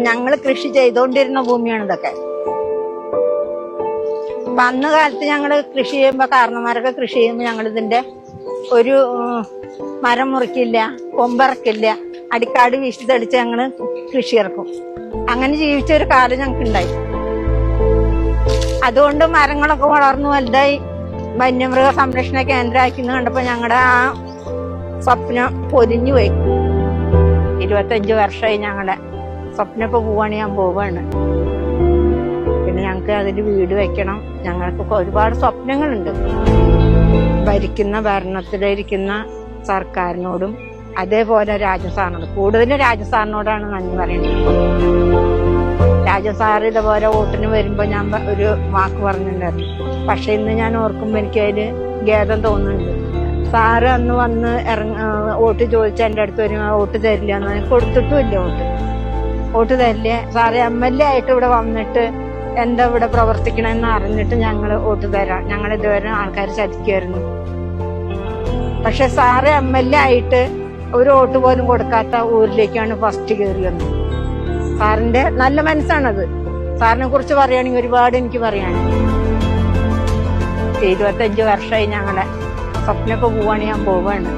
ഞങ്ങള് കൃഷി ചെയ്തോണ്ടിരുന്ന ഭൂമിയാണ് ഇതൊക്കെ. അപ്പൊ അന്ന് കാലത്ത് ഞങ്ങള് കൃഷി ചെയ്യുമ്പോ കാരണന്മാരൊക്കെ കൃഷി ചെയ്യുമ്പോ ഞങ്ങളിതിന്റെ ഒരു മരം മുറിക്കില്ല, കൊമ്പിറക്കില്ല, അടിക്കാട് വീശി തെളിച്ച് ഞങ്ങള് കൃഷി ഇറക്കും. അങ്ങനെ ജീവിച്ച ഒരു കാലം ഞങ്ങൾക്ക് ഉണ്ടായി. അതുകൊണ്ട് മരങ്ങളൊക്കെ വളർന്നു വലുതായി വന്യമൃഗ സംരക്ഷണ കേന്ദ്രമാക്കി കണ്ടപ്പോ ഞങ്ങളുടെ ആ സ്വപ്നം പൊലിഞ്ഞു പോയി. 25 വർഷമായി ഞങ്ങളുടെ സ്വപ്നമൊക്കെ പോവാണ്, ഞാൻ പോവാണ്. പിന്നെ ഞങ്ങൾക്ക് അതിൽ വീട് വെക്കണം. ഞങ്ങൾക്ക് ഒരുപാട് സ്വപ്നങ്ങളുണ്ട്. ഭരിക്കുന്ന ഭരണത്തിലിരിക്കുന്ന സർക്കാരിനോടും അതേപോലെ രാജസാറിനോട്, കൂടുതലും രാജസാറിനോടാണ് നന്ദി പറയുന്നത്. രാജസാർ ഇതേപോലെ വോട്ടിന് വരുമ്പോ ഞാൻ ഒരു വാക്ക് പറഞ്ഞിട്ടുണ്ടായിരുന്നു. പക്ഷെ ഇന്ന് ഞാൻ ഓർക്കുമ്പോ എനിക്ക് അതിന് ഖേദം തോന്നുന്നുണ്ട്. സാറ് അന്ന് വന്ന് വോട്ട് ചോദിച്ച എന്റെ അടുത്ത് വരും, വോട്ട് തരില്ല എന്ന്. കൊടുത്തിട്ടുമില്ല വോട്ട് തരില്ല. സാറ് MLA ആയിട്ട് ഇവിടെ വന്നിട്ട് എന്താ ഇവിടെ പ്രവർത്തിക്കണമെന്ന് അറിഞ്ഞിട്ട് ഞങ്ങള് വോട്ട് തരാം, ഞങ്ങൾ ഇതുവരെ ആൾക്കാർ ചതിക്കുമായിരുന്നു. പക്ഷെ സാറ് MLA ആയിട്ട് ഒരു വോട്ട് പോലും കൊടുക്കാത്ത ഊരിലേക്കാണ് ഫസ്റ്റ് കയറിയത്. സാറിന്റെ നല്ല മനസ്സാണത്. സാറിനെ കുറിച്ച് പറയുകയാണെങ്കിൽ ഒരുപാട് എനിക്ക് പറയാൻ. 25 വർഷമായി ഞങ്ങളെ സ്വപ്നമൊക്കെ പോവാണ്, ഞാൻ പോവാണ്.